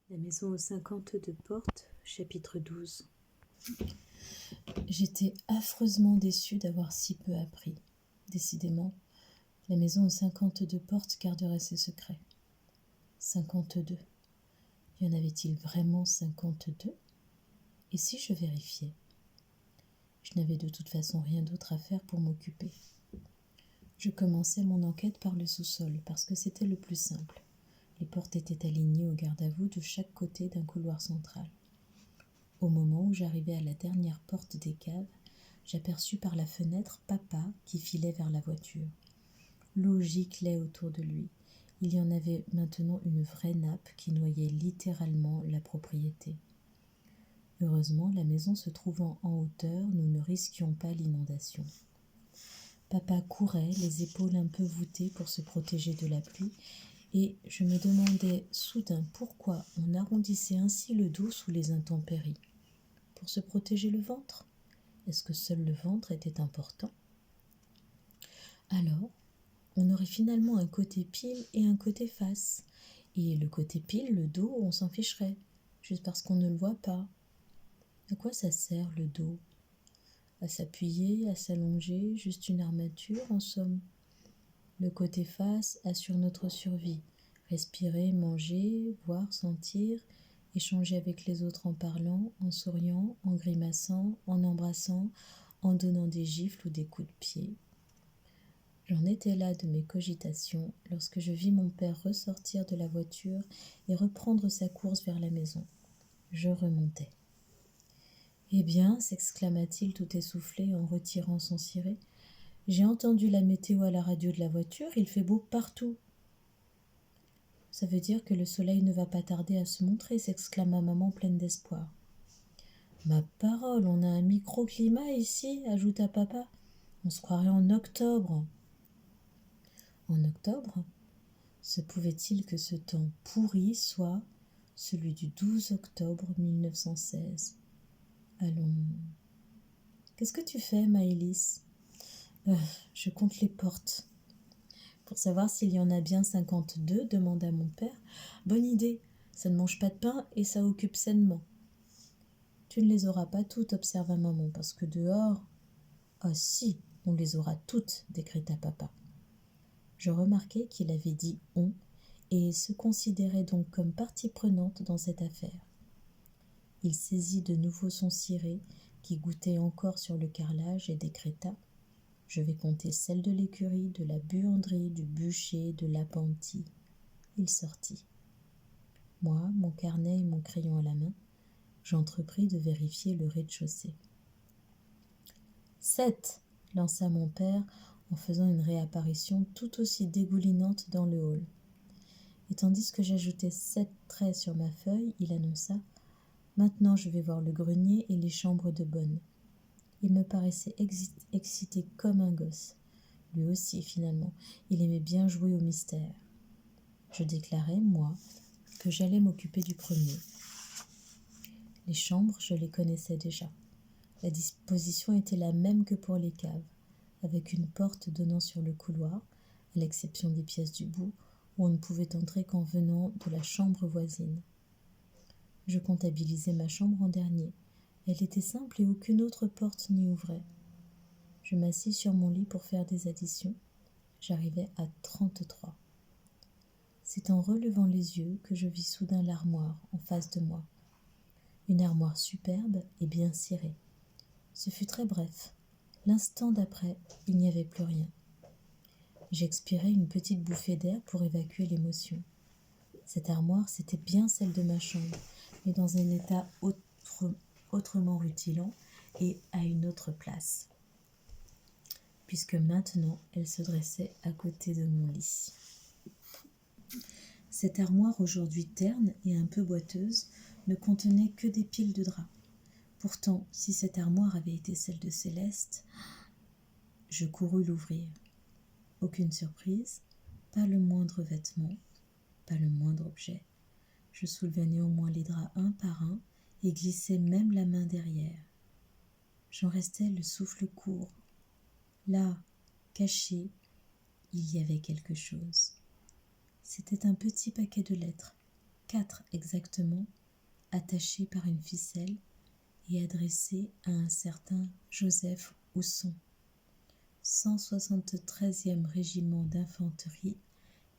La maison aux 52 portes, chapitre 12. J'étais affreusement déçue d'avoir si peu appris. Décidément, la maison aux 52 portes garderait ses secrets. 52. Y en avait-il vraiment 52 ? Et si je vérifiais ? Je n'avais de toute façon rien d'autre à faire pour m'occuper. Je commençais mon enquête par le sous-sol, parce que c'était le plus simple. Les portes étaient alignées au garde-à-vous de chaque côté d'un couloir central. Au moment où j'arrivais à la dernière porte des caves, j'aperçus par la fenêtre papa qui filait vers la voiture. L'eau giclait autour de lui. Il y en avait maintenant une vraie nappe qui noyait littéralement la propriété. Heureusement, la maison se trouvant en hauteur, nous ne risquions pas l'inondation. Papa courait, les épaules un peu voûtées pour se protéger de la pluie, et je me demandais soudain pourquoi on arrondissait ainsi le dos sous les intempéries. Pour se protéger le ventre ? Est-ce que seul le ventre était important ? Alors, on aurait finalement un côté pile et un côté face. Et le côté pile, le dos, on s'en ficherait, juste parce qu'on ne le voit pas. À quoi ça sert le dos ? À s'appuyer, à s'allonger, juste une armature en somme. Le côté face assure notre survie. Respirer, manger, voir, sentir, échanger avec les autres en parlant, en souriant, en grimaçant, en embrassant, en donnant des gifles ou des coups de pied. J'en étais là de mes cogitations lorsque je vis mon père ressortir de la voiture et reprendre sa course vers la maison. Je remontais. « Eh bien, s'exclama-t-il tout essoufflé en retirant son ciré, j'ai entendu la météo à la radio de la voiture, il fait beau partout. » « Ça veut dire que le soleil ne va pas tarder à se montrer, » s'exclama maman pleine d'espoir. « Ma parole, on a un microclimat ici, ajouta papa. On se croirait en octobre. » En octobre ? Se pouvait-il que ce temps pourri soit celui du 12 octobre 1916 ? Allons. Qu'est-ce que tu fais, Maëlys ? Je compte les portes. Pour savoir s'il y en a bien 52, demanda mon père. Bonne idée, ça ne mange pas de pain et ça occupe sainement. Tu ne les auras pas toutes, observa maman, parce que dehors... Ah si, on les aura toutes, décréta papa. Je remarquai qu'il avait dit « on » et se considérait donc comme partie prenante dans cette affaire. Il saisit de nouveau son ciré, qui goûtait encore sur le carrelage, et décréta « Je vais compter celles de l'écurie, de la buanderie, du bûcher, de l'appentis. » Il sortit. Moi, mon carnet et mon crayon à la main, j'entrepris de vérifier le rez-de-chaussée. « 7 !» lança mon père en faisant une réapparition tout aussi dégoulinante dans le hall. Et tandis que j'ajoutais 7 traits sur ma feuille, il annonça « Maintenant je vais voir le grenier et les chambres de bonne. » Il me paraissait excité comme un gosse. Lui aussi, finalement, il aimait bien jouer au mystère. Je déclarai, moi, que j'allais m'occuper du premier. Les chambres, je les connaissais déjà. La disposition était la même que pour les caves, avec une porte donnant sur le couloir, à l'exception des pièces du bout, où on ne pouvait entrer qu'en venant de la chambre voisine. Je comptabilisai ma chambre en dernier. Elle était simple et aucune autre porte n'y ouvrait. Je m'assis sur mon lit pour faire des additions. J'arrivai à 33. C'est en relevant les yeux que je vis soudain l'armoire en face de moi. Une armoire superbe et bien cirée. Ce fut très bref. L'instant d'après, il n'y avait plus rien. J'expirai une petite bouffée d'air pour évacuer l'émotion. Cette armoire, c'était bien celle de ma chambre, mais dans un état autrement rutilant et à une autre place, puisque maintenant elle se dressait à côté de mon lit. Cette armoire, aujourd'hui terne et un peu boiteuse, ne contenait que des piles de draps. Pourtant, si cette armoire avait été celle de Céleste, je courus l'ouvrir. Aucune surprise, pas le moindre vêtement, pas le moindre objet. Je soulevai néanmoins les draps un par un et glissai même la main derrière. J'en restais le souffle court. Là, caché, il y avait quelque chose. C'était un petit paquet de lettres. 4 exactement, attachés par une ficelle et adressés à un certain Joseph Housson, 173e régiment d'infanterie,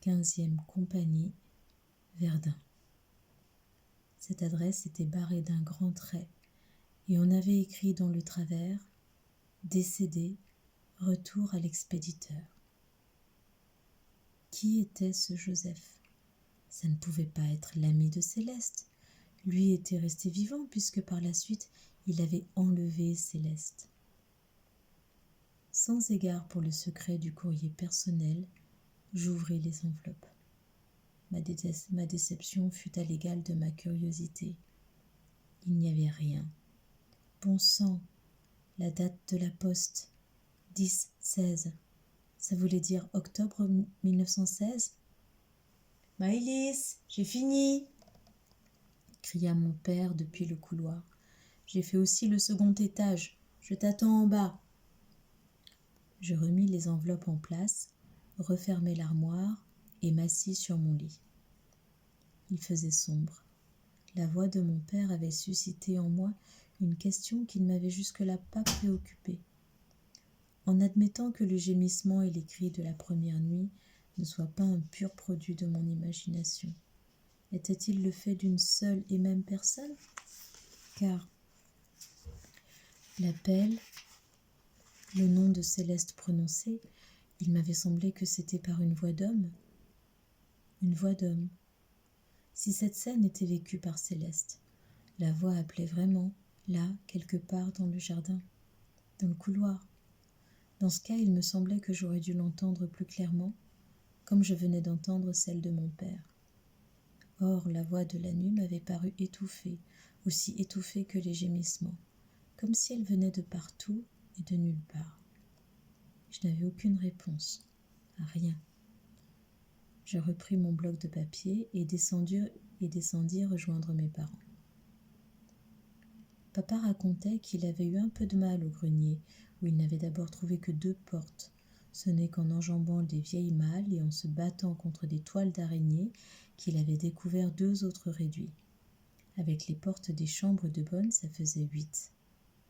15e compagnie, Verdun. Cette adresse était barrée d'un grand trait et on avait écrit dans le travers « Décédé, retour à l'expéditeur ». Qui était ce Joseph ? Ça ne pouvait pas être l'ami de Céleste. Lui était resté vivant puisque par la suite il avait enlevé Céleste. Sans égard pour le secret du courrier personnel, j'ouvris les enveloppes. Ma déception fut à l'égal de ma curiosité. Il n'y avait rien. Bon sang, la date de la poste, 10-16. Ça voulait dire octobre 1916 ? « Maëlys, j'ai fini !» cria mon père depuis le couloir. « J'ai fait aussi le second étage. Je t'attends en bas. » Je remis les enveloppes en place, refermai l'armoire et m'assis sur mon lit. Il faisait sombre. La voix de mon père avait suscité en moi une question qui ne m'avait jusque-là pas préoccupée. En admettant que le gémissement et les cris de la première nuit ne soient pas un pur produit de mon imagination, était-il le fait d'une seule et même personne ? Car l'appel, le nom de Céleste prononcé, il m'avait semblé que c'était par une voix d'homme. Une voix d'homme. Si cette scène était vécue par Céleste, la voix appelait vraiment, là, quelque part dans le jardin, dans le couloir. Dans ce cas, il me semblait que j'aurais dû l'entendre plus clairement, comme je venais d'entendre celle de mon père. Or, la voix de la nuit m'avait paru étouffée, aussi étouffée que les gémissements, comme si elle venait de partout et de nulle part. Je n'avais aucune réponse, à rien. Je repris mon bloc de papier et descendis rejoindre mes parents. Papa racontait qu'il avait eu un peu de mal au grenier, où il n'avait d'abord trouvé que 2 portes. Ce n'est qu'en enjambant des vieilles malles et en se battant contre des toiles d'araignée qu'il avait découvert 2 autres réduits. Avec les portes des chambres de bonne, ça faisait 8.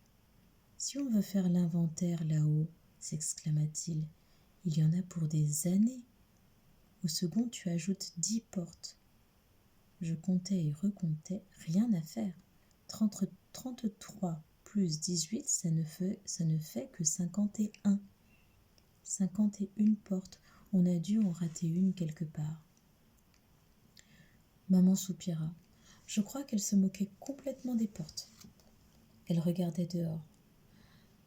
« Si on veut faire l'inventaire là-haut, s'exclama-t-il, il y en a pour des années. Au second, tu ajoutes 10 portes. Je comptais et recomptais, rien à faire. 33 plus 18, ça ne fait que 51. 51 portes. On a dû en rater une quelque part. Maman soupira. Je crois qu'elle se moquait complètement des portes. Elle regardait dehors.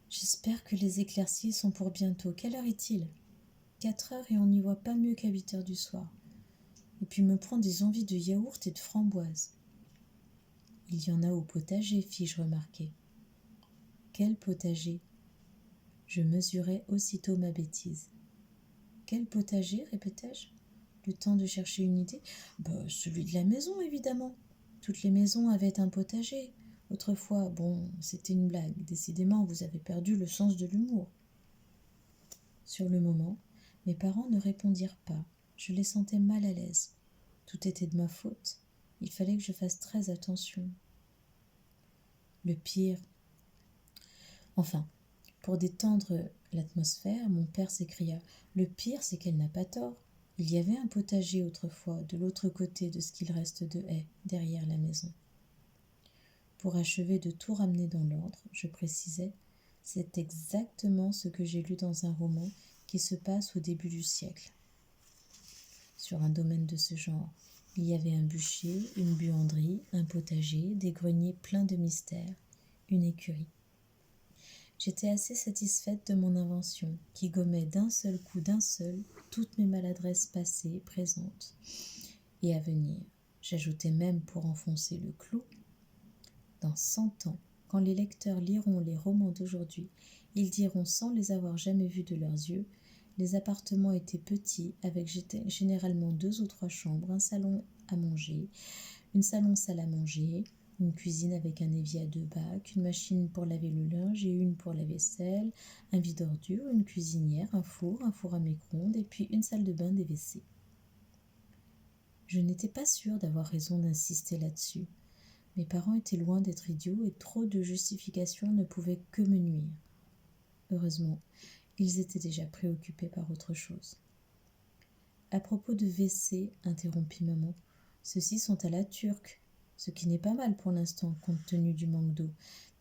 J'espère que les éclaircies sont pour bientôt. Quelle heure est-il ? 4 heures et on n'y voit pas mieux qu'à 8 heures du soir. Et puis me prend des envies de yaourt et de framboises. Il y en a au potager, fis-je remarquer. Quel potager ? Je mesurai aussitôt ma bêtise. Quel potager ? Répétai-je, le temps de chercher une idée. Celui de la maison, évidemment. Toutes les maisons avaient un potager. Autrefois, c'était une blague. Décidément, vous avez perdu le sens de l'humour. Sur le moment, mes parents ne répondirent pas. Je les sentais mal à l'aise. Tout était de ma faute. Il fallait que je fasse très attention. Le pire... Enfin, pour détendre l'atmosphère, mon père s'écria « Le pire, c'est qu'elle n'a pas tort. Il y avait un potager autrefois, de l'autre côté de ce qu'il reste de haie, derrière la maison. » Pour achever de tout ramener dans l'ordre, je précisais « C'est exactement ce que j'ai lu dans un roman qui se passe au début du siècle. » Sur un domaine de ce genre, il y avait un bûcher, une buanderie, un potager, des greniers pleins de mystères, une écurie. J'étais assez satisfaite de mon invention, qui gommait d'un seul coup toutes mes maladresses passées, présentes et à venir. J'ajoutais même pour enfoncer le clou. Dans 100 ans, quand les lecteurs liront les romans d'aujourd'hui, ils diront sans les avoir jamais vus de leurs yeux, les appartements étaient petits, avec généralement 2 ou 3 chambres, un salon à manger, une salon-salle à manger, une cuisine avec un évier à 2 bacs, une machine pour laver le linge et une pour la vaisselle, un vide-ordures, une cuisinière, un four à micro-ondes et puis une salle de bain, des WC. Je n'étais pas sûre d'avoir raison d'insister là-dessus. Mes parents étaient loin d'être idiots et trop de justifications ne pouvaient que me nuire. Heureusement, ils étaient déjà préoccupés par autre chose. À propos de WC, interrompit maman, ceux-ci sont à la turque, ce qui n'est pas mal pour l'instant compte tenu du manque d'eau,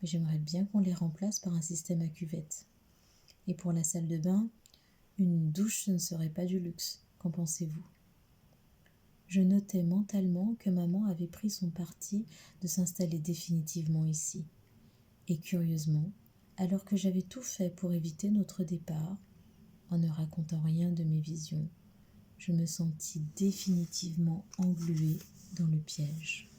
mais j'aimerais bien qu'on les remplace par un système à cuvette. Et pour la salle de bain, une douche ce ne serait pas du luxe, qu'en pensez-vous ? Je notais mentalement que maman avait pris son parti de s'installer définitivement ici. Et curieusement, alors que j'avais tout fait pour éviter notre départ, en ne racontant rien de mes visions, je me sentis définitivement engluée dans le piège.